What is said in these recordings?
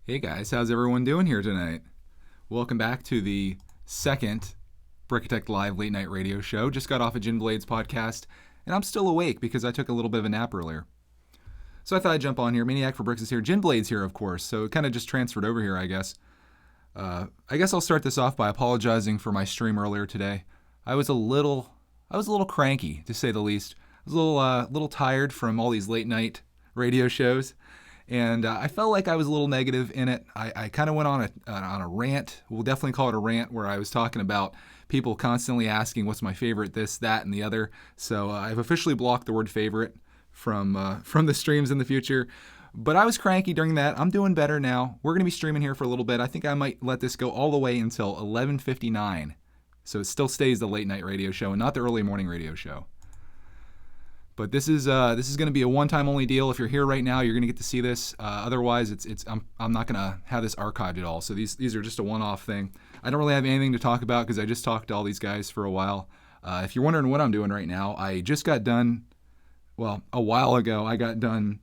Hey guys, how's everyone doing here tonight? Welcome back to the second brickitectLIVE late night radio show. Just got off of Gin Blade's podcast, and I'm still awake because I took a little bit of a nap earlier. So I thought I'd jump on here. Maniac for Bricks is here. Gin Blade's here, of course, so it kind of just transferred over here, I guess. I guess I'll start this off by apologizing for my stream earlier today. I was a little cranky, to say the least. I was a little tired from all these late night radio shows. And I felt like I was a little negative in it. I kind of went on a rant. We'll definitely call it a rant, where I was talking about people constantly asking what's my favorite, this, that, and the other. So I've officially blocked the word favorite from the streams in the future. But I was cranky during that. I'm doing better now. We're going to be streaming here for a little bit. I think I might let this go all the way until 11:59. So it still stays the late night radio show and not the early morning radio show. But this is going to be a one-time only deal. If you're here right now, you're going to get to see this. Otherwise, I'm not going to have this archived at all. So these are just a one-off thing. I don't really have anything to talk about because I just talked to all these guys for a while. If you're wondering what I'm doing right now, I just got done. Well, a while ago, I got done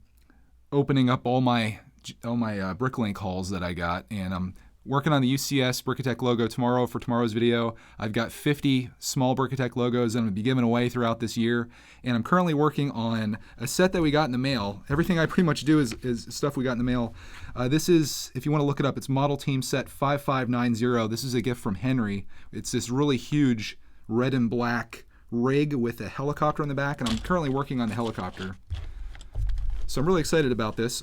opening up all my Bricklink hauls that I got, and I'm working on the UCS Brickitect logo tomorrow for tomorrow's video. I've got 50 small Brickitect logos that I'm going to be giving away throughout this year. And I'm currently working on a set that we got in the mail. Everything I pretty much do is stuff we got in the mail. This is, if you want to look it up, it's Model Team Set 5590. This is a gift from Henry. It's this really huge red and black rig with a helicopter on the back, and I'm currently working on the helicopter. So I'm really excited about this.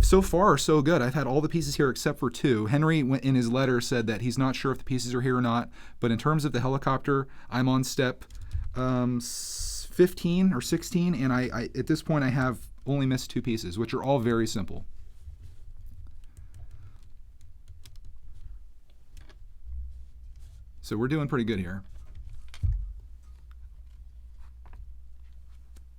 So far, so good. I've had all the pieces here except for two. Henry, in his letter, said that he's not sure if the pieces are here or not. But in terms of the helicopter, I'm on step 15 or 16, and I at this point I have only missed two pieces, which are all very simple. So we're doing pretty good here.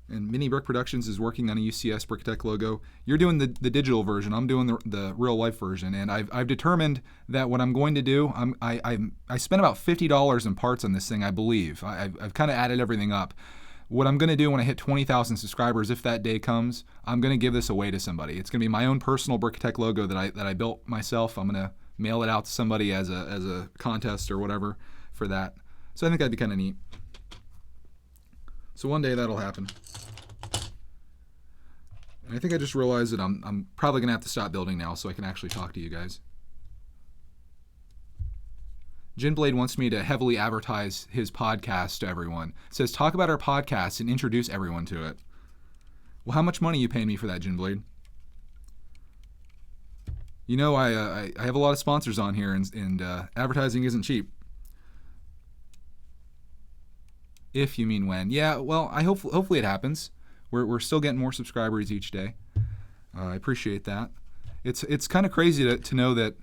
And Mini Brick Productions is working on a UCS Brickitect logo. You're doing the digital version. I'm doing the real life version. And I've determined that what I'm going to do, I spent about $50 in parts on this thing, I believe. I've kind of added everything up. What I'm going to do when I hit 20,000 subscribers, if that day comes, I'm going to give this away to somebody. It's going to be my own personal Brickitect logo that I built myself. I'm going to mail it out to somebody as a contest or whatever for that. So I think that'd be kind of neat. So one day that'll happen. And I think I just realized that I'm probably going to have to stop building now so I can actually talk to you guys. Gin Blade wants me to heavily advertise his podcast to everyone. It says, talk about our podcast and introduce everyone to it. Well, how much money are you paying me for that, Gin Blade? You know, I have a lot of sponsors on here, and advertising isn't cheap. If you mean when. Yeah, well, hopefully it happens. We're still getting more subscribers each day. I appreciate that. It's kind of crazy to know that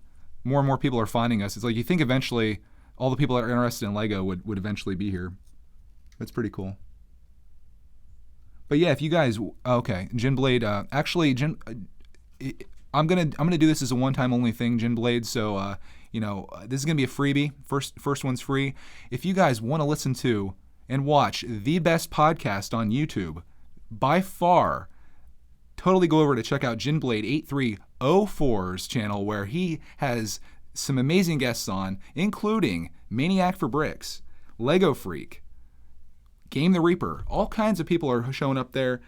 more and more people are finding us. It's like you think eventually all the people that are interested in Lego would eventually be here. That's pretty cool. But yeah, if you guys, okay, Gin Blade. Actually, I'm gonna do this as a one-time only thing, Gin Blade. So this is gonna be a freebie. First one's free. If you guys want to listen to and watch the best podcast on YouTube, by far, totally go over to check out Gin Blade 8304's channel, where he has some amazing guests on, including Maniac for Bricks, Lego Freak, Game the Reaper. All kinds of people are showing up there.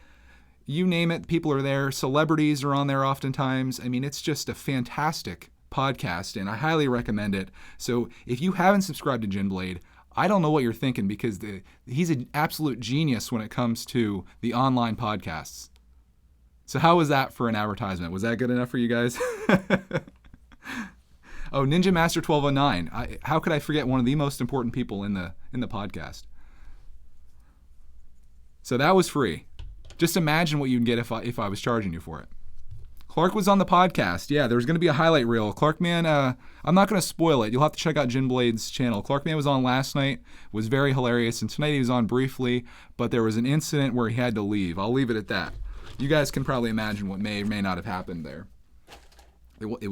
You name it, people are there. Celebrities are on there oftentimes. I mean, it's just a fantastic podcast, and I highly recommend it. So if you haven't subscribed to Gin Blade, I don't know what you're thinking, because he's an absolute genius when it comes to the online podcasts. So how was that for an advertisement? Was that good enough for you guys? Oh, Ninja Master 1209. How could I forget one of the most important people in the podcast? So that was free. Just imagine what you'd get if I was charging you for it. Clark was on the podcast. Yeah, there's going to be a highlight reel. Clark Man, I'm not going to spoil it. You'll have to check out Gin Blade's channel. Clark Man was on last night, was very hilarious, and tonight he was on briefly, but there was an incident where he had to leave. I'll leave it at that. You guys can probably imagine what may or may not have happened there. It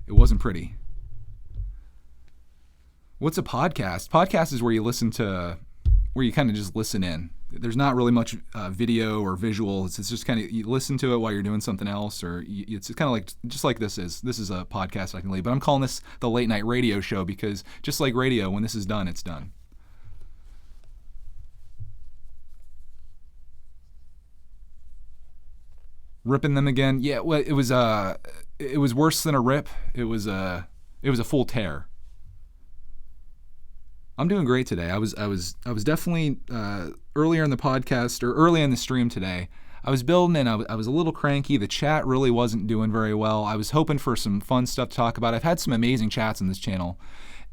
wasn't pretty. What's a podcast? Podcast is where you kind of just listen in. there's not really much video or visual. It's just kind of, you listen to it while you're doing something else, or it's kind of like, just like this is. This is a podcast technically, but I'm calling this the late night radio show because just like radio, when this is done, it's done. Ripping them again. Yeah, well, it was worse than a rip. It was a full tear. I'm doing great today. I was definitely earlier in the podcast, or early in the stream today, I was building and I was a little cranky. The chat really wasn't doing very well. I was hoping for some fun stuff to talk about. I've had some amazing chats on this channel,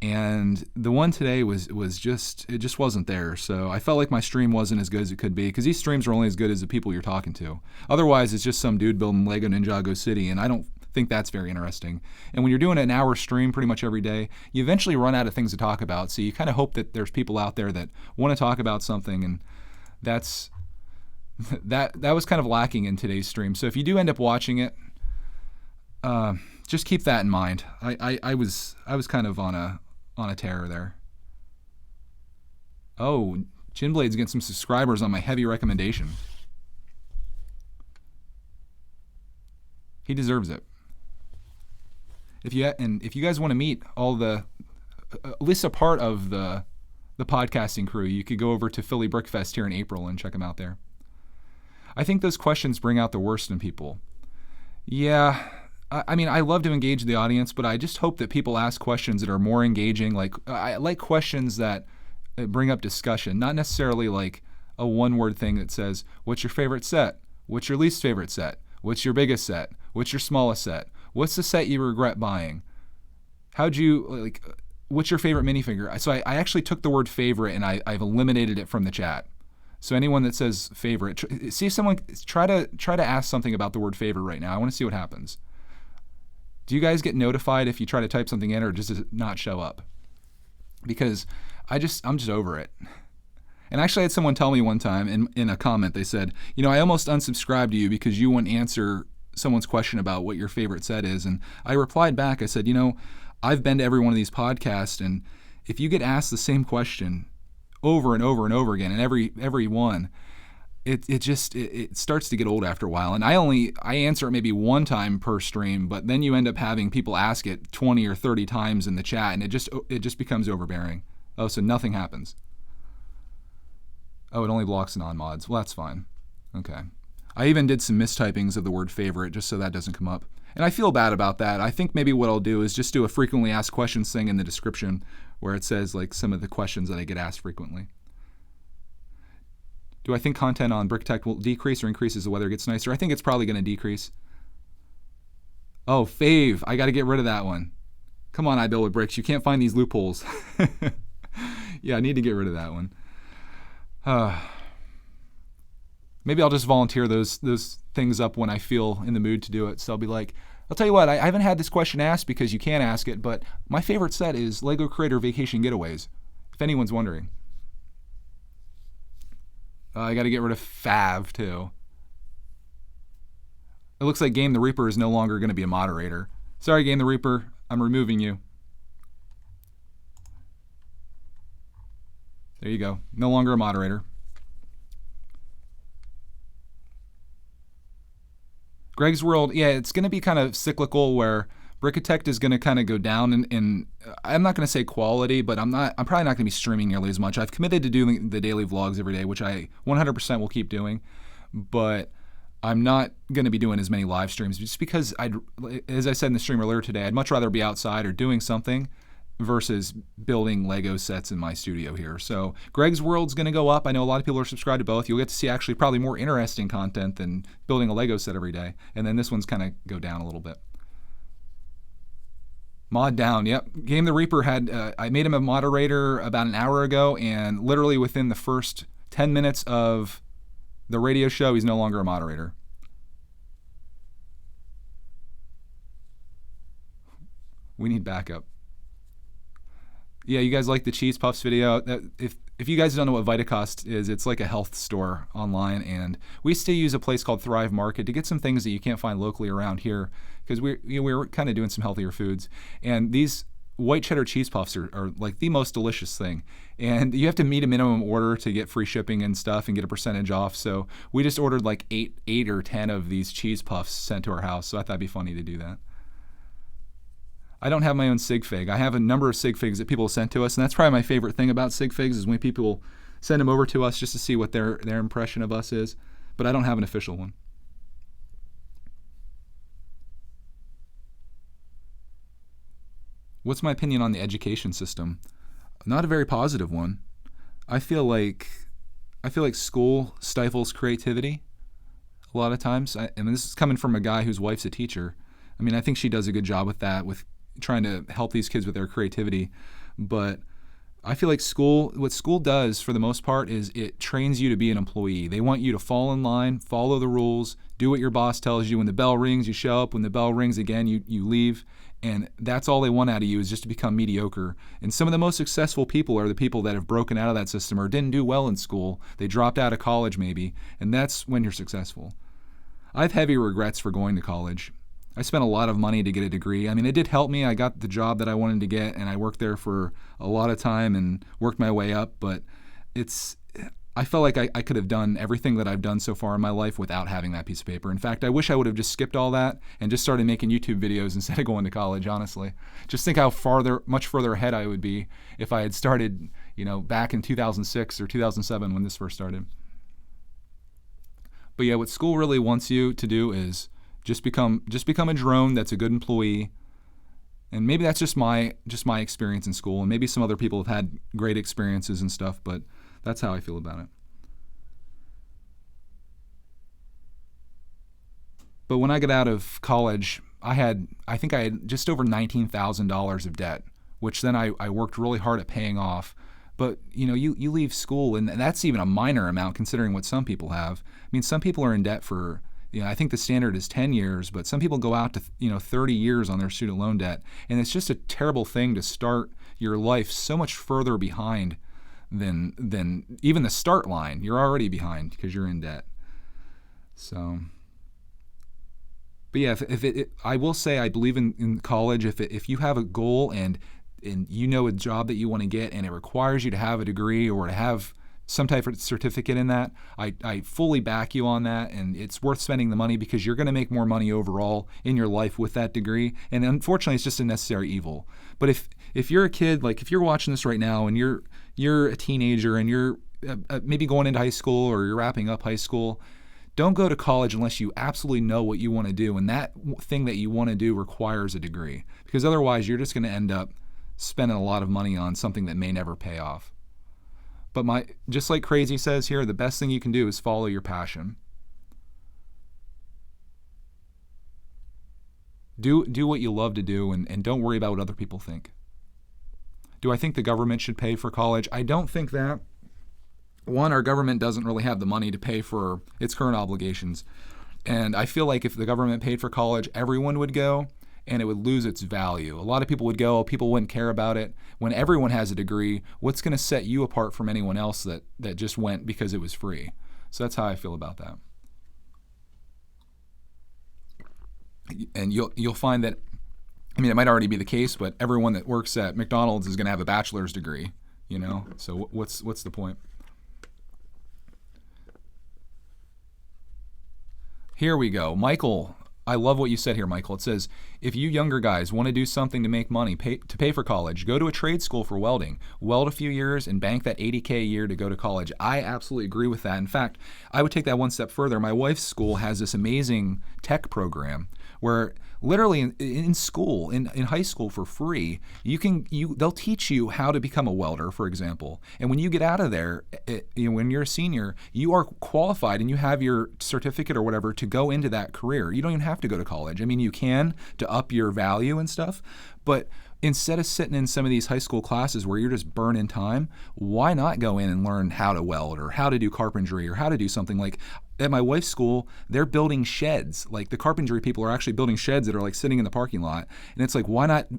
and the one today was just, it just wasn't there. So I felt like my stream wasn't as good as it could be, because these streams are only as good as the people you're talking to. Otherwise, it's just some dude building Lego Ninjago City, and I don't think that's very interesting. And when you're doing an hour stream pretty much every day, you eventually run out of things to talk about. So you kind of hope that there's people out there that want to talk about something, and that was kind of lacking in today's stream. So if you do end up watching it, just keep that in mind. I was kind of on a tear there. Oh, Ginblade's getting some subscribers on my heavy recommendation. He deserves it. If you guys want to meet all the, at least a part of the podcasting crew, you could go over to Philly Brickfest here in April and check them out there. I think those questions bring out the worst in people. Yeah, I mean, I love to engage the audience, but I just hope that people ask questions that are more engaging. Like, I like questions that bring up discussion, not necessarily like a one-word thing that says, what's your favorite set? What's your least favorite set? What's your biggest set? What's your smallest set? What's the set you regret buying? What's your favorite minifigure? So I actually took the word favorite and I've eliminated it from the chat. So anyone that says favorite, see if someone, try to ask something about the word favorite right now. I want to see what happens. Do you guys get notified if you try to type something in, or does it not show up? Because I'm just over it. And actually I had someone tell me one time in a comment, they said, I almost unsubscribed to you because you wouldn't answer someone's question about what your favorite set is. And I replied back, I said, I've been to every one of these podcasts, and if you get asked the same question over and over and over again, and every one, it starts to get old after a while. And I answer it maybe one time per stream, but then you end up having people ask it 20 or 30 times in the chat, and it just becomes overbearing. Oh, so nothing happens. Oh, it only blocks non-mods. Well, that's fine. Okay. I even did some mistypings of the word favorite just so that doesn't come up. And I feel bad about that. I think maybe what I'll do is just do a frequently asked questions thing in the description where it says like some of the questions that I get asked frequently. Do I think content on BrickTech will decrease or increase as the weather gets nicer? I think it's probably going to decrease. Oh, fave. I got to get rid of that one. Come on, I build with bricks. You can't find these loopholes. Yeah, I need to get rid of that one. Maybe I'll just volunteer those things up when I feel in the mood to do it. So I'll be like, I'll tell you what, I haven't had this question asked because you can't ask it, but my favorite set is Lego Creator Vacation Getaways, if anyone's wondering. I got to get rid of Fav, too. It looks like Game the Reaper is no longer going to be a moderator. Sorry, Game the Reaper, I'm removing you. There you go. No longer a moderator. Greg's World, yeah, it's going to be kind of cyclical where Brickitect is going to kind of go down in I'm not going to say quality, but I'm probably not going to be streaming nearly as much. I've committed to doing the daily vlogs every day, which I 100% will keep doing, but I'm not going to be doing as many live streams just because as I said in the stream earlier today, I'd much rather be outside or doing something versus building Lego sets in my studio here. So Greg's World's going to go up. I know a lot of people are subscribed to both. You'll get to see actually probably more interesting content than building a Lego set every day. And then this one's kind of go down a little bit. Mod down, yep. Game the Reaper had, I made him a moderator about an hour ago, and literally within the first 10 minutes of the radio show, he's no longer a moderator. We need backup. Yeah, you guys like the Cheese Puffs video? If you guys don't know what Vitacost is, it's like a health store online, and we still use a place called Thrive Market to get some things that you can't find locally around here because we're kind of doing some healthier foods. And these white cheddar cheese puffs are like the most delicious thing. And you have to meet a minimum order to get free shipping and stuff and get a percentage off. So we just ordered like eight or 10 of these cheese puffs sent to our house. So I thought it'd be funny to do that. I don't have my own sig fig. I have a number of sig figs that people sent to us, and that's probably my favorite thing about sig figs is when people send them over to us just to see what their impression of us is. But I don't have an official one. What's my opinion on the education system? Not a very positive one. I feel like school stifles creativity a lot of times. This is coming from a guy whose wife's a teacher. I mean, I think she does a good job with that, with trying to help these kids with their creativity. But I feel like what school does for the most part is it trains you to be an employee. They want you to fall in line, follow the rules, do what your boss tells you. When the bell rings, you show up. When the bell rings again, you leave. And that's all they want out of you is just to become mediocre. And some of the most successful people are the people that have broken out of that system or didn't do well in school. They dropped out of college maybe, and that's when you're successful. I have heavy regrets for going to college. I spent a lot of money to get a degree. I mean, it did help me. I got the job that I wanted to get, and I worked there for a lot of time and worked my way up. But I felt like I could have done everything that I've done so far in my life without having that piece of paper. In fact, I wish I would have just skipped all that and just started making YouTube videos instead of going to college, honestly. Just think how much further ahead I would be if I had started, back in 2006 or 2007 when this first started. But yeah, what school really wants you to do is just become a drone that's a good employee. And maybe that's just my experience in school, and maybe some other people have had great experiences and stuff, but that's how I feel about it. But when I got out of college, I think I had just over $19,000 of debt, which then I worked really hard at paying off. But you leave school, and that's even a minor amount considering what some people have. I mean, some people are in debt for, I think the standard is 10 years, but some people go out to 30 years on their student loan debt, and it's just a terrible thing to start your life so much further behind than even the start line. You're already behind because you're in debt. So, but yeah, I will say I believe in college. If you have a goal and a job that you want to get, and it requires you to have a degree or to have some type of certificate in that, I fully back you on that, and it's worth spending the money because you're going to make more money overall in your life with that degree. And unfortunately, it's just a necessary evil. But if you're a kid, like if you're watching this right now and you're a teenager and you're maybe going into high school or you're wrapping up high school, don't go to college unless you absolutely know what you want to do, and that thing that you want to do requires a degree, because otherwise you're just going to end up spending a lot of money on something that may never pay off. But just like Crazy says here, the best thing you can do is follow your passion. Do what you love to do, and don't worry about what other people think. Do I think the government should pay for college? I don't think that. One, our government doesn't really have the money to pay for its current obligations. And I feel like if the government paid for college, everyone would go, and it would lose its value. A lot of people would go, people wouldn't care about it. When everyone has a degree, what's going to set you apart from anyone else that just went because it was free? So that's how I feel about that. And you'll find that, it might already be the case, but everyone that works at McDonald's is going to have a bachelor's degree, So what's the point? Here we go. Michael, I love what you said here, Michael. It says, if you younger guys want to do something to make money, to pay for college, go to a trade school for welding. Weld a few years and bank that $80K a year to go to college. I absolutely agree with that. In fact, I would take that one step further. My wife's school has this amazing tech program where literally in school, in high school for free, they'll teach you how to become a welder, for example. And when you get out of there, when you're a senior, you are qualified and you have your certificate or whatever to go into that career. You don't even have to go to college. You can to up your value and stuff, but instead of sitting in some of these high school classes where you're just burning time, why not go in and learn how to weld or how to do carpentry or how to do something like at my wife's school, they're building sheds. Like the carpentry people are actually building sheds that are like sitting in the parking lot. And it's like, why not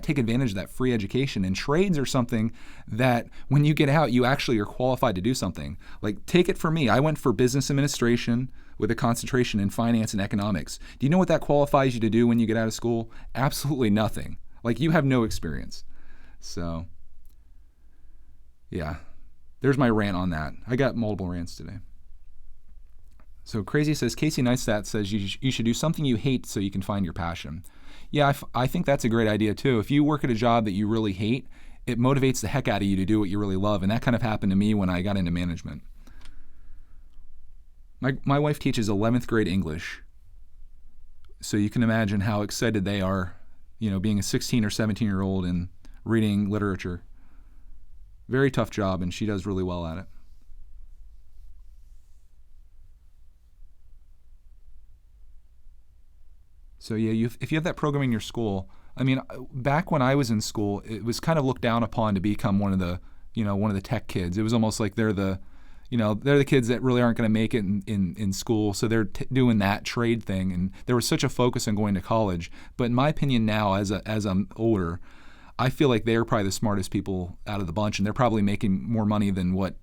take advantage of that free education? And trades are something that when you get out, you actually are qualified to do something. Like take it from me. I went for business administration with a concentration in finance and economics. Do you know what that qualifies you to do when you get out of school? Absolutely nothing. Like, you have no experience. So, yeah. There's my rant on that. I got multiple rants today. So Crazy says, Casey Neistat says you should do something you hate so you can find your passion. Yeah, I think that's a great idea too. If you work at a job that you really hate, it motivates the heck out of you to do what you really love. And that kind of happened to me when I got into management. My wife teaches 11th grade English. So you can imagine how excited they are, being a 16 or 17-year-old and reading literature. Very tough job, and she does really well at it. So yeah, if you have that program in your school, I mean, back when I was in school, it was kind of looked down upon to become one of the tech kids. It was almost like they're the kids that really aren't going to make it in school, so they're doing that trade thing. And there was such a focus on going to college. But in my opinion now, as I'm older, I feel like they're probably the smartest people out of the bunch, and they're probably making more money than what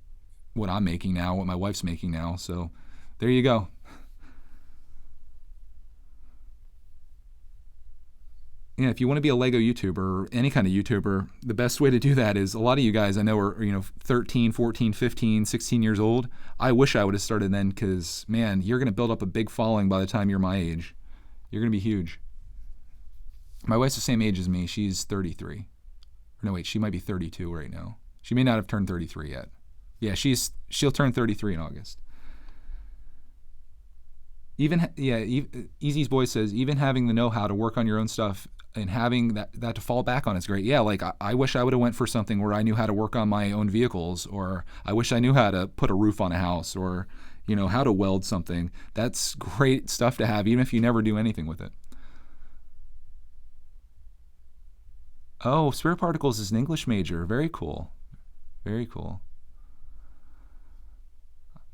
I'm making now, what my wife's making now. So there you go. Yeah, if you want to be a Lego YouTuber or any kind of YouTuber, the best way to do that is, a lot of you guys I know are 13, 14, 15, 16 years old. I wish I would have started then, because, man, you're going to build up a big following by the time you're my age. You're going to be huge. My wife's the same age as me. She's 33. Or no, wait, she might be 32 right now. She may not have turned 33 yet. Yeah, she'll turn 33 in August. Easy's Boy says, even having the know-how to work on your own stuff and having that to fall back on is great. Yeah, like I wish I would have went for something where I knew how to work on my own vehicles, or I wish I knew how to put a roof on a house, or how to weld something. That's great stuff to have, even if you never do anything with it. Oh, Spirit Particles is an English major. Very cool. Very cool.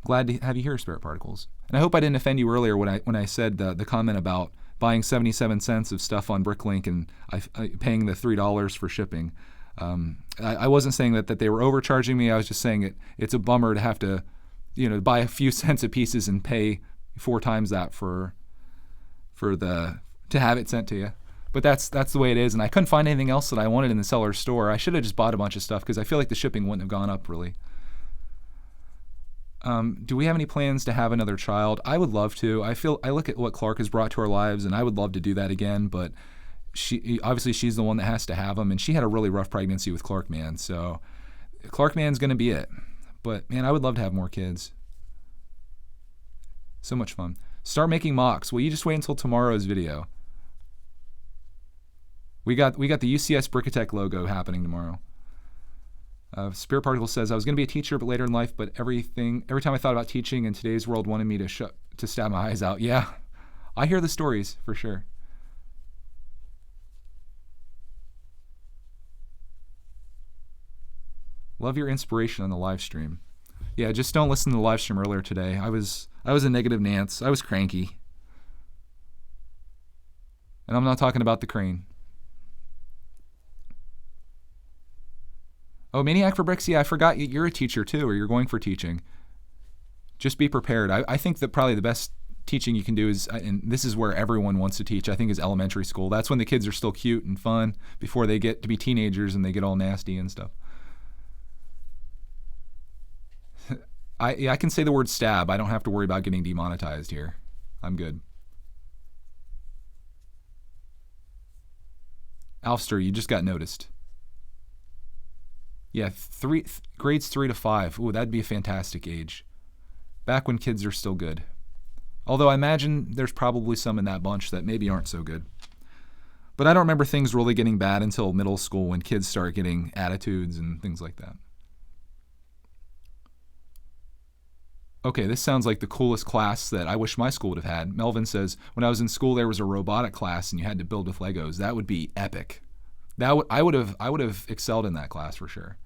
Glad to have you here, Spirit Particles. And I hope I didn't offend you earlier when I said the comment about buying 77 cents of stuff on Bricklink and paying the $3 for shipping. I wasn't saying that they were overcharging me. I was just saying it's a bummer to have to, buy a few cents of pieces and pay 4 times that to have it sent to you. But that's the way it is, and I couldn't find anything else that I wanted in the seller's store. I should have just bought a bunch of stuff, because I feel like the shipping wouldn't have gone up really. Do we have any plans to have another child? I would love to. I look at what Clark has brought to our lives, and I would love to do that again, but she's the one that has to have him, and she had a really rough pregnancy with Clark Man, so Clark Man's going to be it. But man, I would love to have more kids. So much fun. Start making mocks. Well, you just wait until tomorrow's video. We got the UCS Brickitect logo happening tomorrow. Spirit Particle says, I was going to be a teacher but later in life, but every time I thought about teaching in today's world wanted me to stab my eyes out. Yeah, I hear the stories for sure. Love your inspiration on the live stream. Yeah, just don't listen to the live stream earlier today. I was a negative Nance. I was cranky. And I'm not talking about the crane. Oh, Maniac for Bricks, yeah, I forgot you're a teacher too, or you're going for teaching. Just be prepared. I think that probably the best teaching you can do is, and this is where everyone wants to teach, I think, is elementary school. That's when the kids are still cute and fun before they get to be teenagers and they get all nasty and stuff. I can say the word stab. I don't have to worry about getting demonetized here. I'm good. Alster, you just got noticed. Yeah, grades 3 to 5. Ooh, that'd be a fantastic age. Back when kids are still good. Although I imagine there's probably some in that bunch that maybe aren't so good. But I don't remember things really getting bad until middle school, when kids start getting attitudes and things like that. Okay, this sounds like the coolest class that I wish my school would have had. Melvin says, when I was in school there was a robotic class and you had to build with Legos. That would be epic. I would have excelled in that class for sure.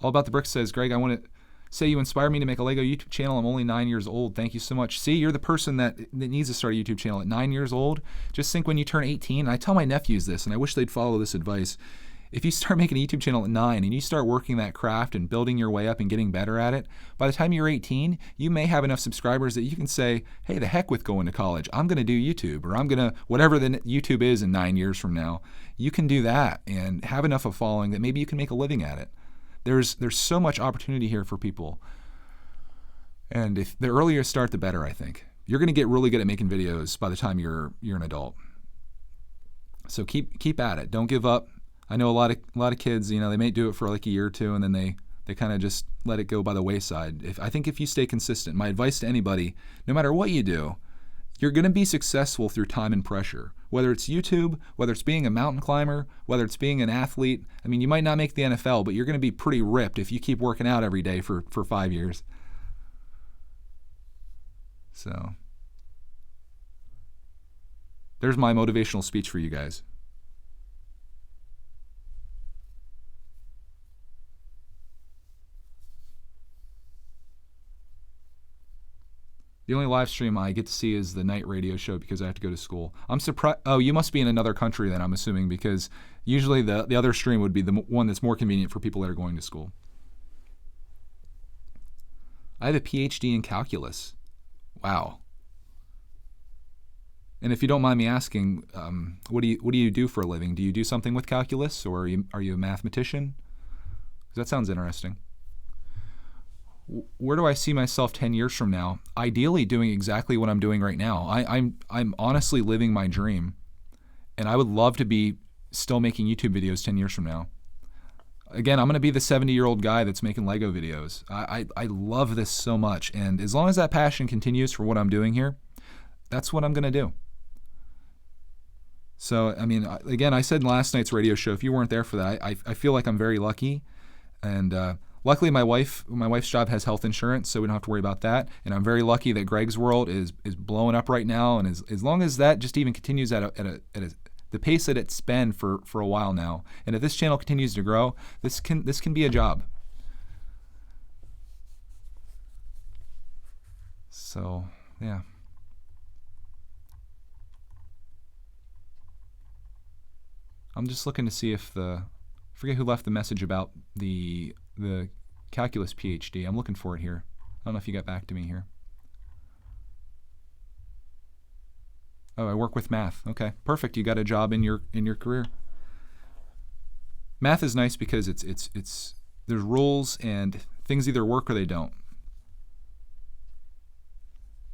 All About the Bricks says, Greg, I want to say you inspire me to make a Lego YouTube channel. I'm only 9 years old. Thank you so much. See, you're the person that needs to start a YouTube channel at 9 years old. Just think when you turn 18. And I tell my nephews this, and I wish they'd follow this advice. if you start making a YouTube channel at 9 and you start working that craft and building your way up and getting better at it, by the time you're 18, you may have enough subscribers that you can say, hey, the heck with going to college. I'm going to do YouTube, or I'm going to, whatever the YouTube is in 9 years from now, you can do that and have enough of a following that maybe you can make a living at it. There's so much opportunity here for people. And if the earlier you start, the better, I think. You're going to get really good at making videos by the time you're an adult. So keep at it. Don't give up. I know a lot of kids, they may do it for like a year or two, and then they kind of just let it go by the wayside. I think if you stay consistent, my advice to anybody, no matter what you do, you're going to be successful through time and pressure. Whether it's YouTube, whether it's being a mountain climber, whether it's being an athlete. I mean, you might not make the NFL, but you're going to be pretty ripped if you keep working out every day for 5 years. So there's my motivational speech for you guys. The only live stream I get to see is the night radio show because I have to go to school. I'm surprised. Oh, you must be in another country then, I'm assuming, because usually the other stream would be the one that's more convenient for people that are going to school. I have a PhD in calculus. Wow. And if you don't mind me asking, what do you do for a living? Do you do something with calculus, or are you a mathematician? 'Cause that sounds interesting. Where do I see myself 10 years from now? Ideally doing exactly what I'm doing right now. I'm honestly living my dream, and I would love to be still making YouTube videos 10 years from now. Again, I'm going to be the 70-year-old guy that's making Lego videos. I love this so much, and as long as that passion continues for what I'm doing here, that's what I'm going to do. So, I mean, again, I said in last night's radio show, if you weren't there for that, I feel like I'm very lucky, and luckily, my wife's job has health insurance, so we don't have to worry about that. And I'm very lucky that Greg's World is blowing up right now. And as long as that just even continues at the pace that it's been for a while now, and if this channel continues to grow, this can be a job. So yeah. I'm just looking to see if I forget who left the message about the calculus PhD. I'm looking for it here. I don't know if you got back to me here. Oh, I work with math. Okay, perfect. You got a job in your career. Math is nice because it's there's rules and things either work or they don't.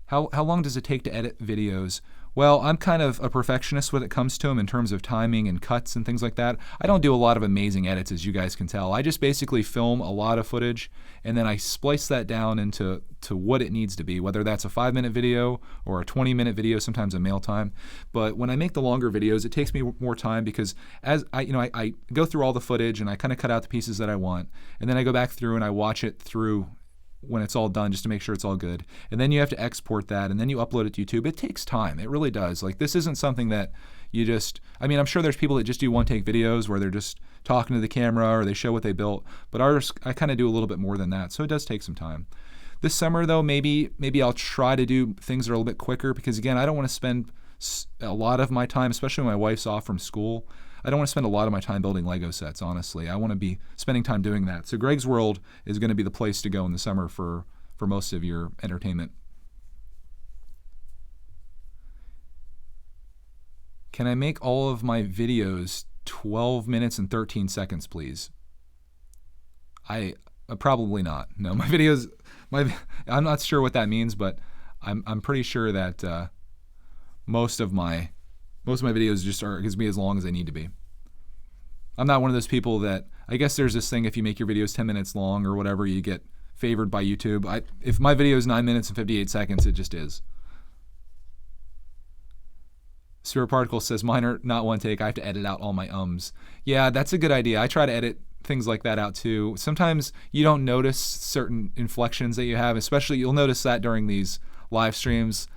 How long does it take to edit videos? Well, I'm kind of a perfectionist when it comes to them in terms of timing and cuts and things like that. I don't do a lot of amazing edits, as you guys can tell. I just basically film a lot of footage, and then I splice that down into what it needs to be, whether that's a 5-minute video or a 20-minute video, sometimes a mail time. But when I make the longer videos, it takes me more time because as I go through all the footage and I kind of cut out the pieces that I want, and then I go back through and I watch it through when it's all done just to make sure it's all good. And then you have to export that, and then you upload it to YouTube. It takes time. It really does. Like, this isn't something that you just, I mean, I'm sure there's people that just do one-take videos where they're just talking to the camera or they show what they built, but ours, I kind of do a little bit more than that, so it does take some time. This summer, though, maybe I'll try to do things that are a little bit quicker because, again, I don't want to spend a lot of my time, especially when my wife's off from school, I don't want to spend a lot of my time building Lego sets, honestly. I want to be spending time doing that. So Greg's World is going to be the place to go in the summer for most of your entertainment. Can I make all of my videos 12 minutes and 13 seconds, please? Probably not. No, my videos, I'm not sure what that means, but I'm pretty sure that most of my videos just are going to be as long as they need to be. I'm not one of those people that, I guess there's this thing, if you make your videos 10 minutes long or whatever, you get favored by YouTube. If my video is 9 minutes and 58 seconds, it just is. Spirit Particle says, mine are not one take. I have to edit out all my ums. Yeah, that's a good idea. I try to edit things like that out too. Sometimes you don't notice certain inflections that you have, especially you'll notice that during these live streams.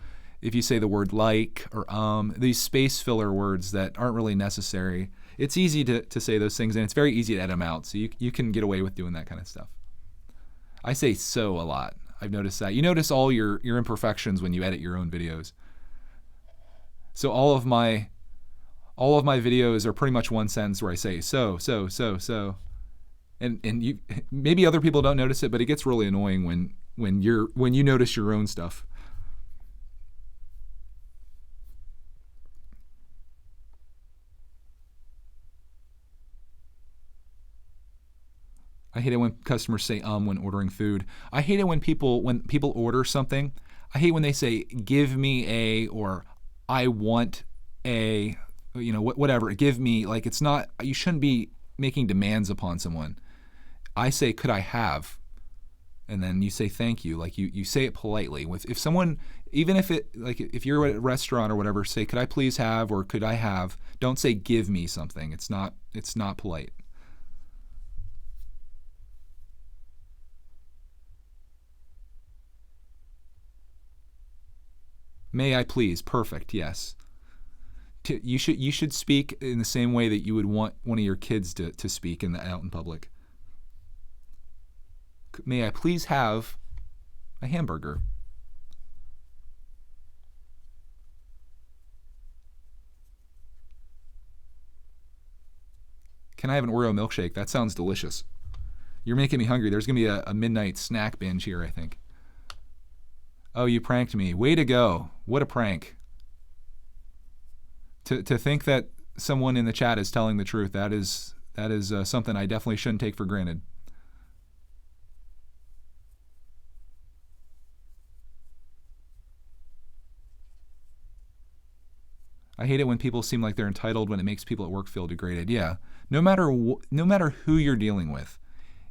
If you say the word like or these space filler words that aren't really necessary, it's easy to say those things, and it's very easy to edit them out. So you can get away with doing that kind of stuff. I say so a lot. I've noticed that. You notice all your imperfections when you edit your own videos. So all of my all of my videos are pretty much one sentence where I say so. And you, maybe other people don't notice it, but it gets really annoying when you notice your own stuff. I hate it when customers say when ordering food. I hate it when people order something. I hate when they say give me a, or I want a, whatever. Give me, like, it's not, you shouldn't be making demands upon someone. I say could I have, and then you say thank you. Like you say it politely. If someone, even if it, like if you're at a restaurant or whatever, say could I please have, or could I have. Don't say give me something. It's not polite. May I please? Perfect. Yes. You should speak in the same way that you would want one of your kids to speak out in public. May I please have a hamburger? Can I have an Oreo milkshake? That sounds delicious. You're making me hungry. There's going to be a midnight snack binge here, I think. Oh, you pranked me. Way to go. What a prank. To think that someone in the chat is telling the truth, that is something I definitely shouldn't take for granted. I hate it when people seem like they're entitled when it makes people at work feel degraded. Yeah, no matter who you're dealing with,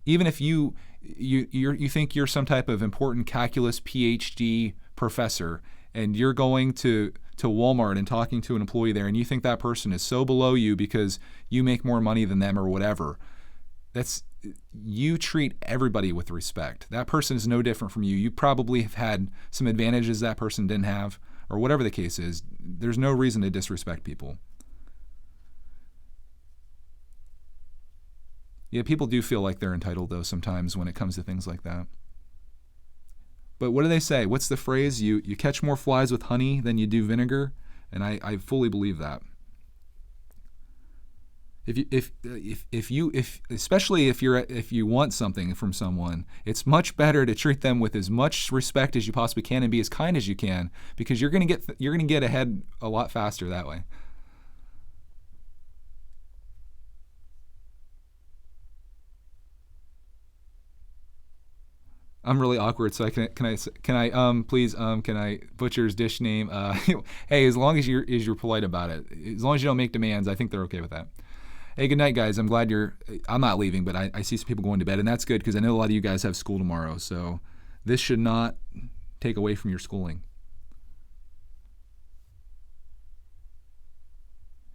even if you think you're some type of important calculus PhD professor and you're going to Walmart and talking to an employee there and you think that person is so below you because you make more money than them or whatever, you treat everybody with respect. That person is no different from you. You probably have had some advantages that person didn't have, or whatever the case is. There's no reason to disrespect people. Yeah, people do feel like they're entitled, though, sometimes when it comes to things like that. But what do they say? What's the phrase? You catch more flies with honey than you do vinegar? And I fully believe that. Especially if you want something from someone, it's much better to treat them with as much respect as you possibly can and be as kind as you can, because you're gonna get ahead a lot faster that way. I'm really awkward, so can I please can I butcher's dish name? Hey, as long as you're polite about it, as long as you don't make demands, I think they're okay with that. Hey, good night, guys. I'm glad I'm not leaving, but I see some people going to bed, and that's good because I know a lot of you guys have school tomorrow, so this should not take away from your schooling.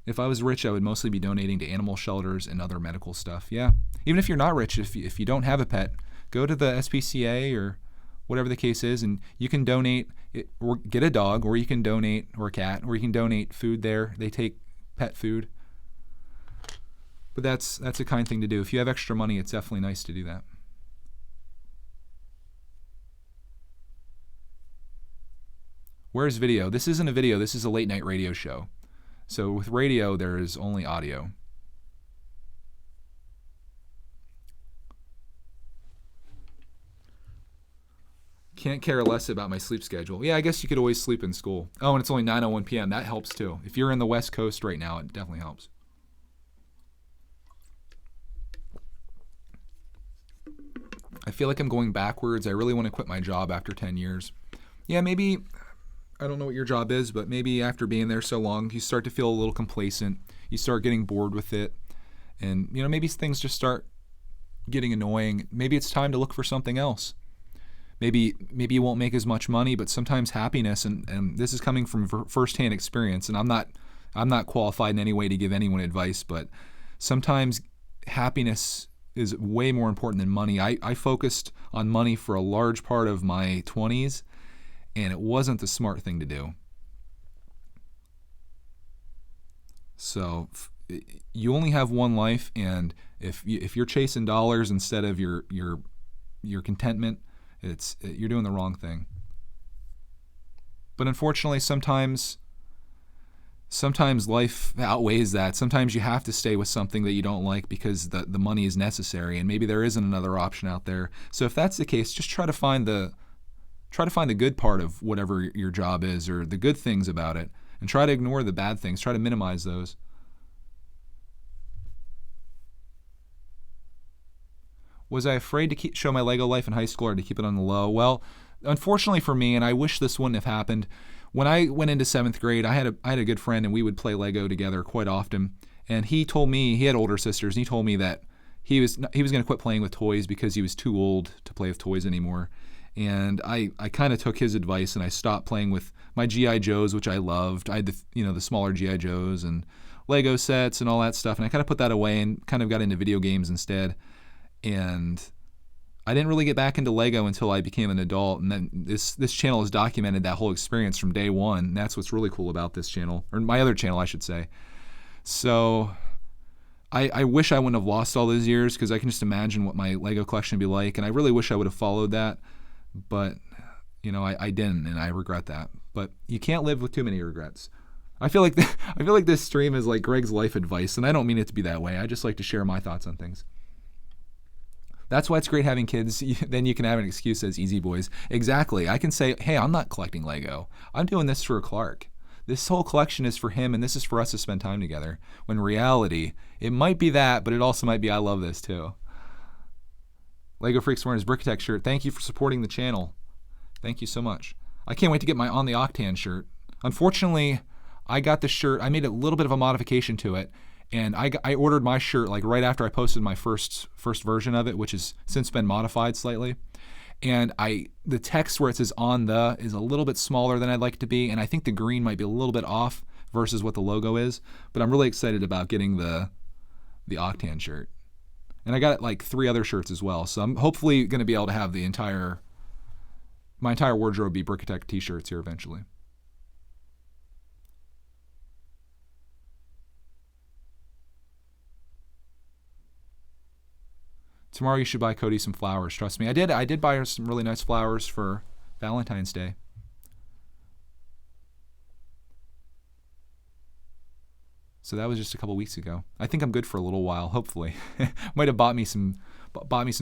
If I was rich, I would mostly be donating to animal shelters and other medical stuff. Yeah, even if you're not rich, if you don't have a pet, go to the SPCA or whatever the case is, and you can donate or get a dog, or you can donate, or a cat, or you can donate food there. They take pet food. But that's a kind thing to do. If you have extra money, it's definitely nice to do that. Where's video? This isn't a video. This is a late night radio show. So with radio, there is only audio. Can't care less about my sleep schedule. Yeah, I guess you could always sleep in school. Oh, and it's only 9:01 p.m. That helps too. If you're in the West Coast right now, it definitely helps. I feel like I'm going backwards. I really want to quit my job after 10 years. Yeah, maybe, I don't know what your job is, but maybe after being there so long, you start to feel a little complacent. You start getting bored with it. And, maybe things just start getting annoying. Maybe it's time to look for something else. Maybe you won't make as much money, but sometimes happiness, and this is coming from firsthand experience, and I'm not qualified in any way to give anyone advice, but sometimes happiness is way more important than money. I focused on money for a large part of my 20s, and it wasn't the smart thing to do. So you only have one life, and if you're chasing dollars instead of your contentment, you're doing the wrong thing. But unfortunately, sometimes sometimes life outweighs that. Sometimes you have to stay with something that you don't like because the money is necessary, and maybe there isn't another option out there. So if that's the case, just try to find the good part of whatever your job is, or the good things about it, and try to ignore the bad things. Try to minimize those. Was I afraid to show my Lego life in high school, or to keep it on the low? Well, unfortunately for me, and I wish this wouldn't have happened, when I went into 7th grade, I had a good friend, and we would play Lego together quite often. And he told me, he had older sisters, and he told me that he was going to quit playing with toys because he was too old to play with toys anymore. And I kind of took his advice, and I stopped playing with my G.I. Joes, which I loved. I had the smaller G.I. Joes and Lego sets and all that stuff, and I kind of put that away and kind of got into video games instead. And I didn't really get back into Lego until I became an adult, and then this channel has documented that whole experience from day one. And that's what's really cool about this channel, or my other channel, I should say. So I wish I wouldn't have lost all those years, because I can just imagine what my Lego collection would be like, and I really wish I would have followed that, but I didn't, and I regret that. But you can't live with too many regrets. I feel like this stream is like Greg's life advice, and I don't mean it to be that way. I just like to share my thoughts on things. That's why it's great having kids. Then you can have an excuse as easy boys. Exactly. I can say, hey, I'm not collecting Lego. I'm doing this for Clark. This whole collection is for him, and this is for us to spend time together. When in reality, it might be that, but it also might be I love this too. Lego Freaks wearing his Brickitect shirt. Thank you for supporting the channel. Thank you so much. I can't wait to get my On the Octane shirt. Unfortunately, I got the shirt. I made a little bit of a modification to it. And I ordered my shirt like right after I posted my first version of it, which has since been modified slightly. And the text where it says "on the" is a little bit smaller than I'd like it to be, and I think the green might be a little bit off versus what the logo is. But I'm really excited about getting the Octane shirt. And I got like 3 other shirts as well, so I'm hopefully going to be able to have my entire wardrobe be Brickitect t-shirts here eventually. Tomorrow you should buy Cody some flowers. Trust me. I did buy her some really nice flowers for Valentine's Day. So that was just a couple weeks ago. I think I'm good for a little while, hopefully. Might have bought me some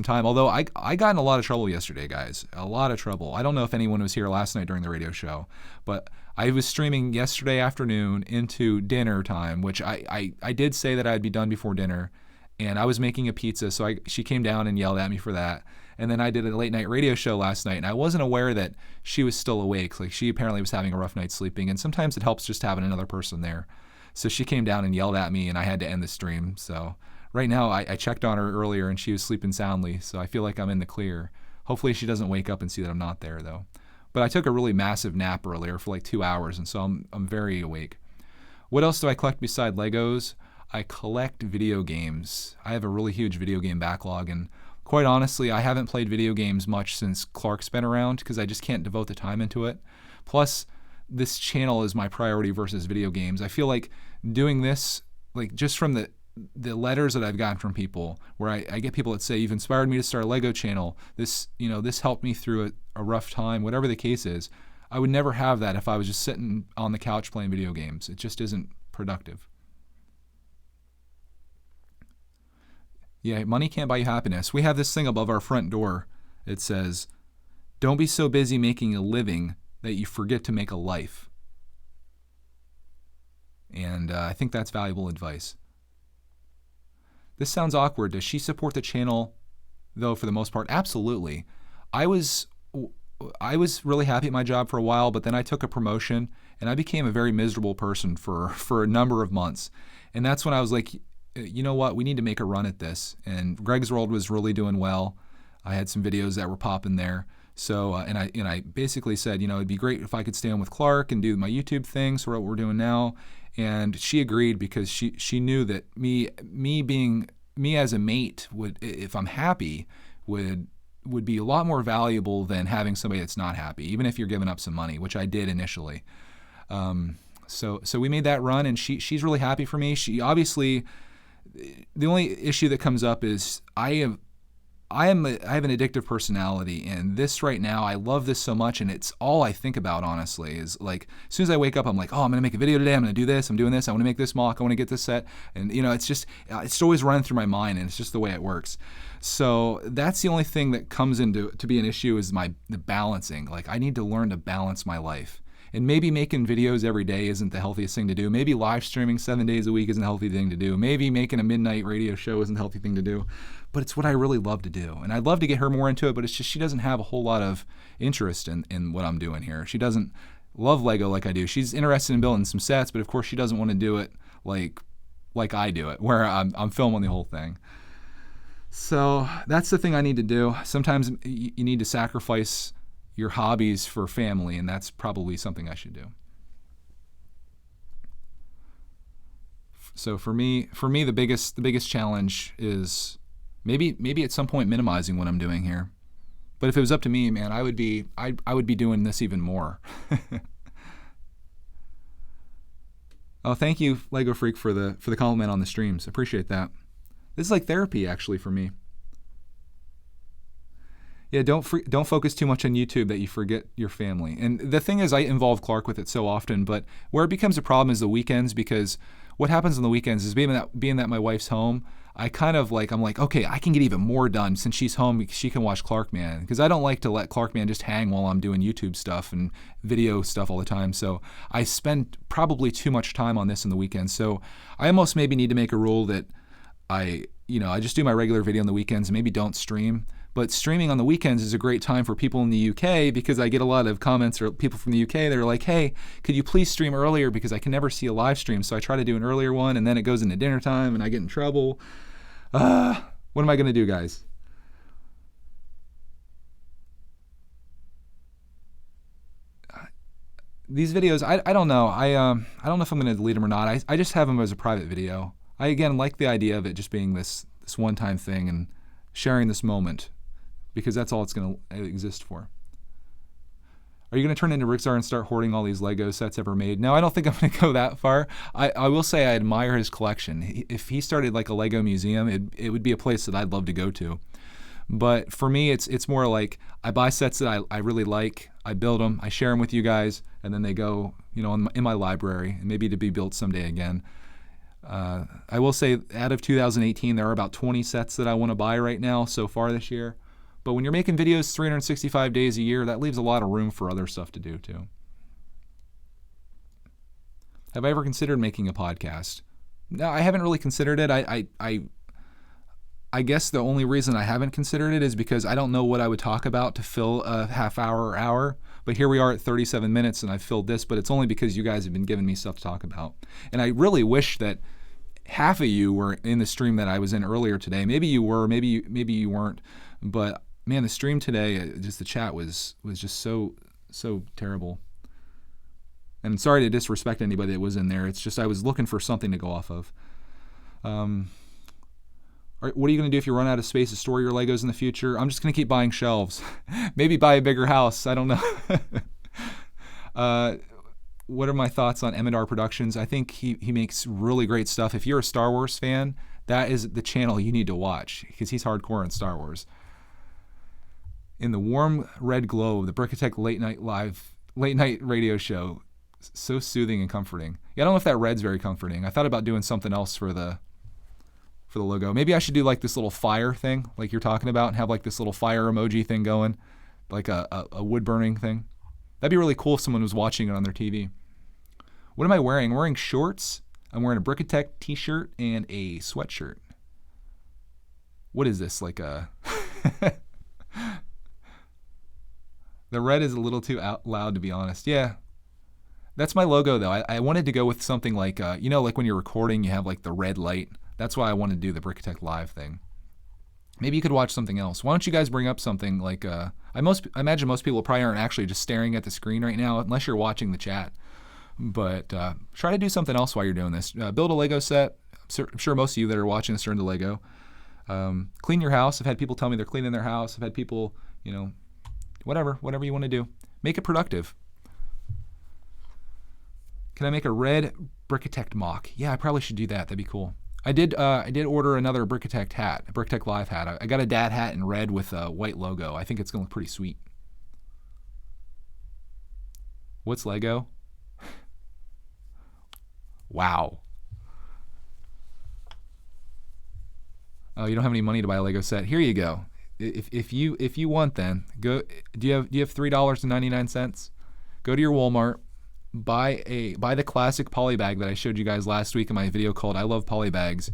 time. Although I got in a lot of trouble yesterday, guys. A lot of trouble. I don't know if anyone was here last night during the radio show, but I was streaming yesterday afternoon into dinner time, which I did say that I'd be done before dinner. And I was making a pizza, so she came down and yelled at me for that. And then I did a late night radio show last night, and I wasn't aware that she was still awake. Like, she apparently was having a rough night sleeping, and sometimes it helps just having another person there. So she came down and yelled at me, and I had to end the stream. So right now, I checked on her earlier, and she was sleeping soundly, so I feel like I'm in the clear. Hopefully she doesn't wake up and see that I'm not there, though. But I took a really massive nap earlier for like 2 hours, and so I'm very awake. What else do I collect beside Legos? I collect video games. I have a really huge video game backlog, and quite honestly, I haven't played video games much since Clark's been around because I just can't devote the time into it. Plus, this channel is my priority versus video games. I feel like doing this, like just from the letters that I've gotten from people, where I get people that say, you've inspired me to start a Lego channel. This helped me through a rough time, whatever the case is. I would never have that if I was just sitting on the couch playing video games. It just isn't productive. Yeah, money can't buy you happiness. We have this thing above our front door. It says, don't be so busy making a living that you forget to make a life. And I think that's valuable advice. This sounds awkward. Does she support the channel, though, for the most part? Absolutely. I was really happy at my job for a while, but then I took a promotion, and I became a very miserable person for a number of months. And that's when I was like, you know what, we need to make a run at this. And Greg's World was really doing well. I had some videos that were popping there. So, and I basically said, it'd be great if I could stay on with Clark and do my YouTube thing, sort of what we're doing now. And she agreed because she knew that me as a mate would, if I'm happy, would be a lot more valuable than having somebody that's not happy, even if you're giving up some money, which I did initially. So we made that run, and she's really happy for me. She obviously, the only issue that comes up is I I have an addictive personality, and this right now, I love this so much, and it's all I think about, honestly, is like, as soon as I wake up, I'm like, oh, I'm going to make a video today, I'm going to do this, I'm doing this, I want to make this mock, I want to get this set, and it's always running through my mind, and it's just the way it works. So that's the only thing that comes to be an issue is the balancing. Like, I need to learn to balance my life. And maybe making videos every day isn't the healthiest thing to do. Maybe live streaming 7 days a week isn't a healthy thing to do. Maybe making a midnight radio show isn't a healthy thing to do. But it's what I really love to do. And I'd love to get her more into it, but it's just she doesn't have a whole lot of interest in what I'm doing here. She doesn't love Lego like I do. She's interested in building some sets, but of course she doesn't want to do it like I do it, where I'm filming the whole thing. So that's the thing I need to do. Sometimes you need to sacrifice your hobbies for family, and that's probably something I should do. So for me, the biggest challenge is maybe at some point minimizing what I'm doing here. But if it was up to me, man, I would be doing this even more. Oh, thank you, Lego Freak, for the compliment on the streams. Appreciate that. This is like therapy, actually, for me. Yeah, don't focus too much on YouTube that you forget your family. And the thing is, I involve Clark with it so often, but where it becomes a problem is the weekends, because what happens on the weekends is being that my wife's home, I'm like, okay, I can get even more done since she's home. She can watch Clarkman, because I don't like to let Clarkman just hang while I'm doing YouTube stuff and video stuff all the time. So I spend probably too much time on this in the weekends. So I almost maybe need to make a rule that I just do my regular video on the weekends and maybe don't stream. But streaming on the weekends is a great time for people in the UK, because I get a lot of comments or people from the UK that are like, hey, could you please stream earlier, because I can never see a live stream. So I try to do an earlier one, and then it goes into dinner time and I get in trouble. What am I going to do, guys? These videos, I don't know. I don't know if I'm going to delete them or not. I just have them as a private video. I, again, like the idea of it just being this one-time thing and sharing this moment, because that's all it's going to exist for. Are you going to turn into Rickzar and start hoarding all these Lego sets ever made? No, I don't think I'm going to go that far. I will say I admire his collection. If he started like a Lego museum, it would be a place that I'd love to go to. But for me, it's more like I buy sets that I really like, I build them, I share them with you guys, and then they go, in my library, and maybe to be built someday again. I will say, out of 2018, there are about 20 sets that I want to buy right now so far this year. But when you're making videos 365 days a year, that leaves a lot of room for other stuff to do too. Have I ever considered making a podcast? No, I haven't really considered it. I guess the only reason I haven't considered it is because I don't know what I would talk about to fill a half hour or hour. But here we are at 37 minutes and I've filled this, but it's only because you guys have been giving me stuff to talk about. And I really wish that half of you were in the stream that I was in earlier today. Maybe you were, maybe you weren't. But man, the stream today, just the chat was just so terrible. And sorry to disrespect anybody that was in there. It's just I was looking for something to go off of. What are you going to do if you run out of space to store your Legos in the future? I'm just going to keep buying shelves. Maybe buy a bigger house. I don't know. What are my thoughts on Emidar Productions? I think he makes really great stuff. If you're a Star Wars fan, that is the channel you need to watch, because he's hardcore in Star Wars. In the warm red glow of the Brickitect late night radio show, so soothing and comforting. Yeah, I don't know if that red's very comforting. I thought about doing something else for the logo. Maybe I should do like this little fire thing, like you're talking about, and have like this little fire emoji thing going, like a wood burning thing. That'd be really cool if someone was watching it on their TV. What am I wearing? I'm wearing shorts. I'm wearing a Brickitect t-shirt and a sweatshirt. What is this? Like a... The red is a little too out loud, to be honest. Yeah. That's my logo, though. I wanted to go with something like, like when you're recording, you have like the red light. That's why I wanted to do the brickitectLIVE thing. Maybe you could watch something else. Why don't you guys bring up something like, I imagine most people probably aren't actually just staring at the screen right now, unless you're watching the chat. But try to do something else while you're doing this. Build a Lego set. I'm sure most of you that are watching this are into Lego. Clean your house. I've had people tell me they're cleaning their house. I've had people, whatever you want to do. Make it productive. Can I make a red Brickitect mock? Yeah, I probably should do that. That'd be cool. I did order another Brickitect hat, a brickitecLIVE hat. I got a dad hat in red with a white logo. I think it's going to look pretty sweet. What's Lego? Wow. Oh, you don't have any money to buy a Lego set. Here you go. If you want, then go. Do you have $3.99? Go to your Walmart, buy the classic poly bag that I showed you guys last week in my video called "I Love Poly Bags,"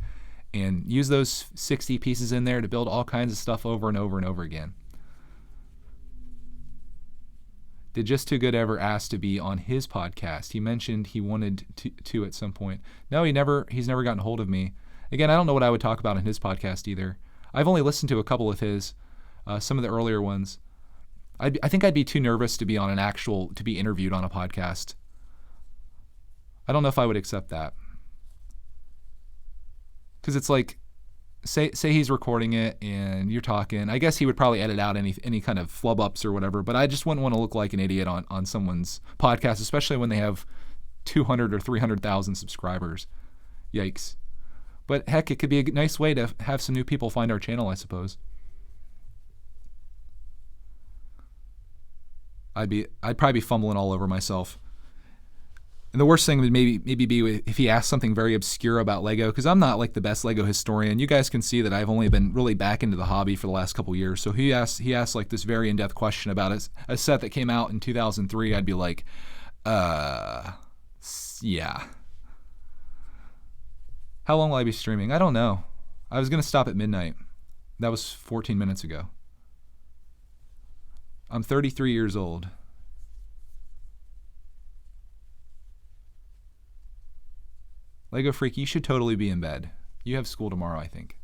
and use those 60 pieces in there to build all kinds of stuff over and over and over again. Did Just Too Good ever ask to be on his podcast? He mentioned he wanted to at some point. No, he's never gotten a hold of me. Again, I don't know what I would talk about in his podcast either. I've only listened to a couple of his, some of the earlier ones. I think I'd be too nervous to be interviewed on a podcast. I don't know if I would accept that. Because it's like, say he's recording it and you're talking. I guess he would probably edit out any kind of flub ups or whatever, but I just wouldn't want to look like an idiot on someone's podcast, especially when they have 200 or 300,000 subscribers. Yikes. But heck, it could be a nice way to have some new people find our channel, I suppose. I'd probably be fumbling all over myself. And the worst thing would maybe be if he asked something very obscure about Lego, because I'm not like the best Lego historian. You guys can see that I've only been really back into the hobby for the last couple years. So he asked like this very in-depth question about a set that came out in 2003. I'd be like, yeah. How long will I be streaming? I don't know. I was going to stop at midnight. That was 14 minutes ago. I'm 33 years old. Lego Freak, you should totally be in bed. You have school tomorrow, I think.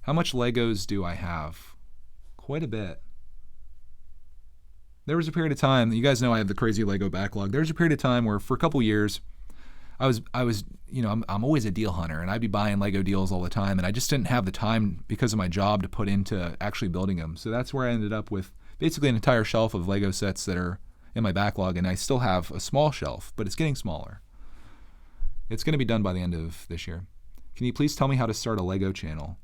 How much Legos do I have? Quite a bit. There was a period of time, you guys know I have the crazy Lego backlog. There was a period of time where for a couple years, I was, I'm always a deal hunter, and I'd be buying Lego deals all the time, and I just didn't have the time because of my job to put into actually building them. So that's where I ended up with basically an entire shelf of Lego sets that are in my backlog, and I still have a small shelf, but it's getting smaller. It's going to be done by the end of this year. Can you please tell me how to start a Lego channel,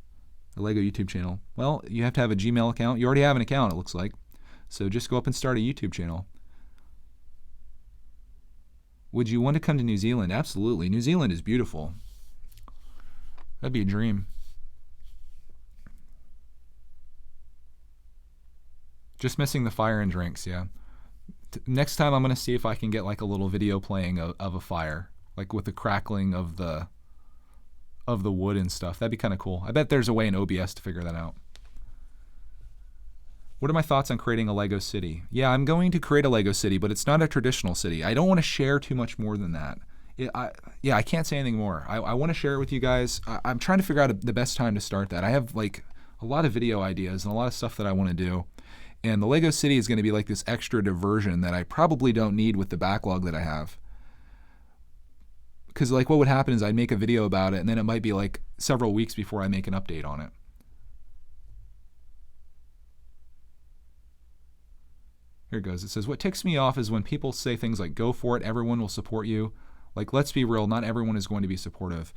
a Lego YouTube channel? Well, you have to have a Gmail account. You already have an account, it looks like. So just go up and start a YouTube channel. Would you want to come to New Zealand? Absolutely. New Zealand is beautiful. That'd be a dream. Just missing the fire and drinks, yeah. Next time I'm going to see if I can get like a little video playing of a fire, like with the crackling of the wood and stuff. That'd be kind of cool. I bet there's a way in OBS to figure that out. What are my thoughts on creating a Lego city? Yeah, I'm going to create a Lego city, but it's not a traditional city. I don't want to share too much more than that. I can't say anything more. I want to share it with you guys. I'm trying to figure out the best time to start that. I have like a lot of video ideas and a lot of stuff that I want to do. And the Lego city is going to be like this extra diversion that I probably don't need with the backlog that I have. Because like what would happen is I'd make a video about it, and then it might be like several weeks before I make an update on it. Here it goes. It says, what ticks me off is when people say things like, go for it, everyone will support you. Like, let's be real, not everyone is going to be supportive.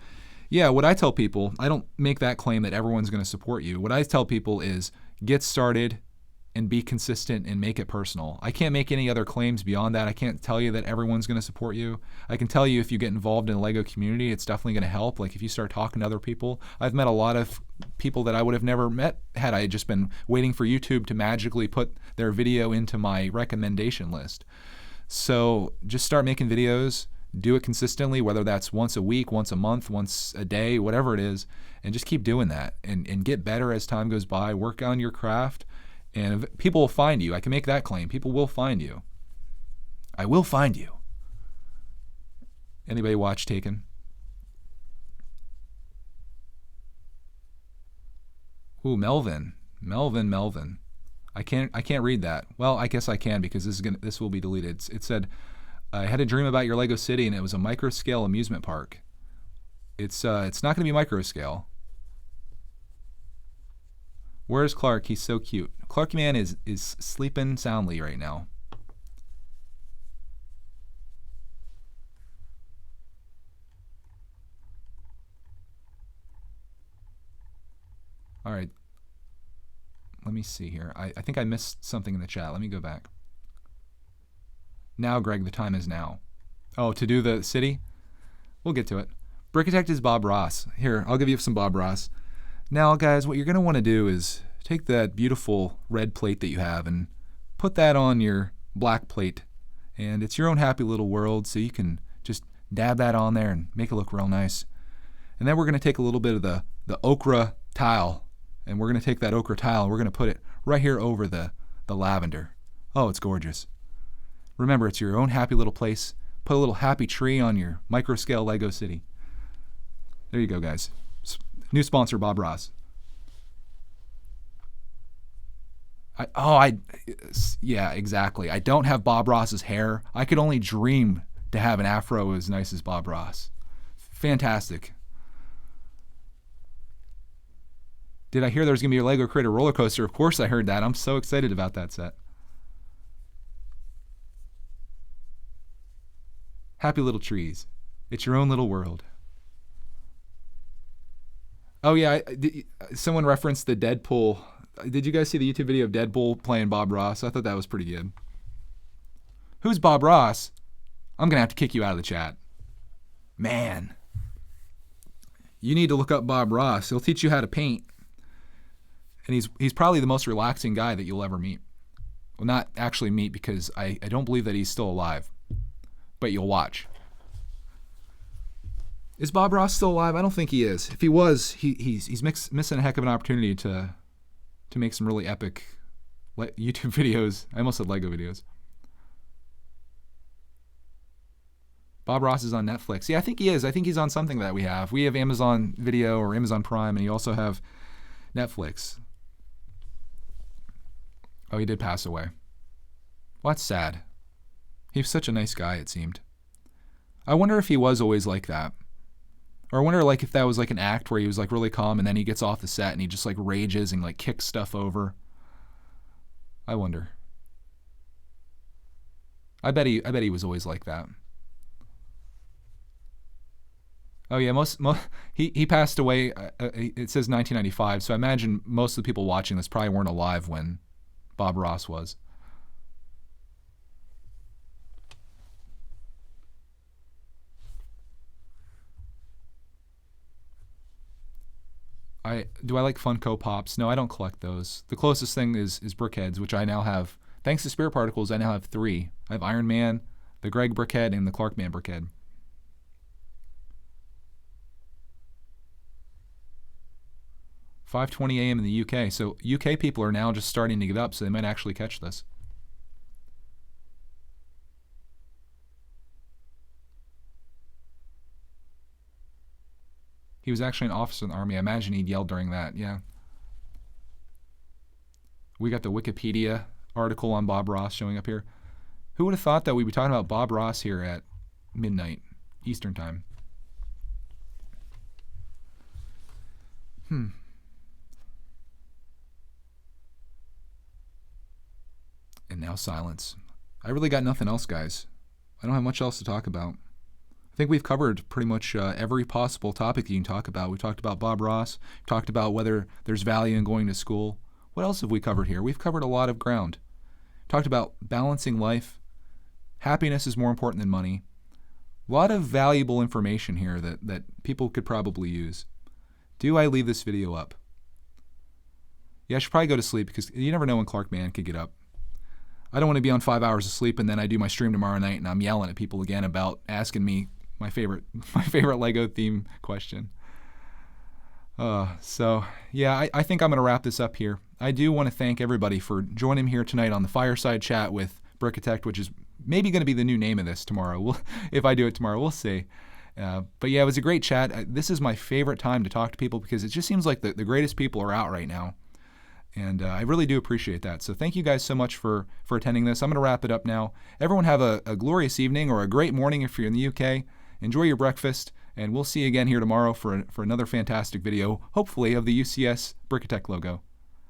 Yeah, what I tell people, I don't make that claim that everyone's going to support you. What I tell people is get started and be consistent and make it personal. I can't make any other claims beyond that. I can't tell you that everyone's going to support you. I can tell you if you get involved in a Lego community, it's definitely going to help. Like if you start talking to other people. I've met a lot of people that I would have never met had I just been waiting for YouTube to magically put their video into my recommendation list. So just start making videos, do it consistently, whether that's once a week, once a month, once a day, whatever it is, and just keep doing that and get better as time goes by. Work on your craft. And people will find you. I can make that claim. People will find you. I will find you. Anybody watch Taken? Ooh, Melvin. I can't read that. Well, I guess I can because this will be deleted. It said, I had a dream about your Lego city and it was a micro scale amusement park. It's not going to be micro scale. Where's Clark? He's so cute. Clark Man is sleeping soundly right now. All right. Let me see here. I think I missed something in the chat. Let me go back. Now, Greg, the time is now. Oh, to do the city? We'll get to it. Brickitect is Bob Ross. Here, I'll give you some Bob Ross. Now, guys, what you're going to want to do is take that beautiful red plate that you have and put that on your black plate. And it's your own happy little world, so you can just dab that on there and make it look real nice. And then we're going to take a little bit of the ochre tile, and we're going to take that ochre tile and we're going to put it right here over the lavender. Oh, it's gorgeous. Remember, it's your own happy little place. Put a little happy tree on your micro-scale Lego city. There you go, guys. New sponsor, Bob Ross. Yeah, exactly. I don't have Bob Ross's hair. I could only dream to have an afro as nice as Bob Ross. Fantastic. Did I hear there's going to be a Lego Creator roller coaster? Of course I heard that. I'm so excited about that set. Happy little trees. It's your own little world. Oh yeah, someone referenced the Deadpool. Did you guys see the YouTube video of Deadpool playing Bob Ross? I thought that was pretty good. Who's Bob Ross? I'm going to have to kick you out of the chat. Man. You need to look up Bob Ross. He'll teach you how to paint. And he's probably the most relaxing guy that you'll ever meet. Well, not actually meet, because I don't believe that he's still alive. But you'll watch. Is Bob Ross still alive? I don't think he is. If he was, he's missing a heck of an opportunity to make some really epic YouTube videos. I almost said Lego videos. Bob Ross is on Netflix. Yeah, I think he is. I think he's on something that we have. We have Amazon Video or Amazon Prime, and you also have Netflix. Oh, he did pass away. Well, that's sad. He was such a nice guy, it seemed. I wonder if he was always like that. Or I wonder if that was like an act where he was like really calm and then he gets off the set and he just like rages and like kicks stuff over. I wonder. I bet he was always like that. Oh yeah, he passed away. It says 1995, so I imagine most of the people watching this probably weren't alive when Bob Ross was. Do I like Funko Pops? No, I don't collect those. The closest thing is Brickheads, which I now have. Thanks to Spirit Particles, I now have 3. I have Iron Man, the Greg Brickhead, and the Clark Man Brickhead. $5:20 a.m. in the UK. So UK people are now just starting to get up, so they might actually catch this. He was actually an officer in the Army. I imagine he'd yell during that, yeah. We got the Wikipedia article on Bob Ross showing up here. Who would have thought that we'd be talking about Bob Ross here at midnight Eastern Time? And now silence. I really got nothing else, guys. I don't have much else to talk about. I think we've covered pretty much every possible topic you can talk about. We talked about Bob Ross, talked about whether there's value in going to school. What else have we covered here? We've covered a lot of ground. Talked about balancing life. Happiness is more important than money. A lot of valuable information here that people could probably use. Do I leave this video up? Yeah, I should probably go to sleep because you never know when Clark Man could get up. I don't want to be on 5 hours of sleep and then I do my stream tomorrow night and I'm yelling at people again about asking me my favorite Lego theme question. So yeah, I think I'm going to wrap this up here. I do want to thank everybody for joining me here tonight on the Fireside Chat with Brickitect, which is maybe going to be the new name of this tomorrow. If I do it tomorrow, we'll see. But yeah, it was a great chat. This is my favorite time to talk to people because it just seems like the greatest people are out right now. And I really do appreciate that. So thank you guys so much for attending this. I'm going to wrap it up now. Everyone have a glorious evening or a great morning if you're in the UK. Enjoy your breakfast, and we'll see you again here tomorrow for another fantastic video, hopefully of the UCS Brickitect logo.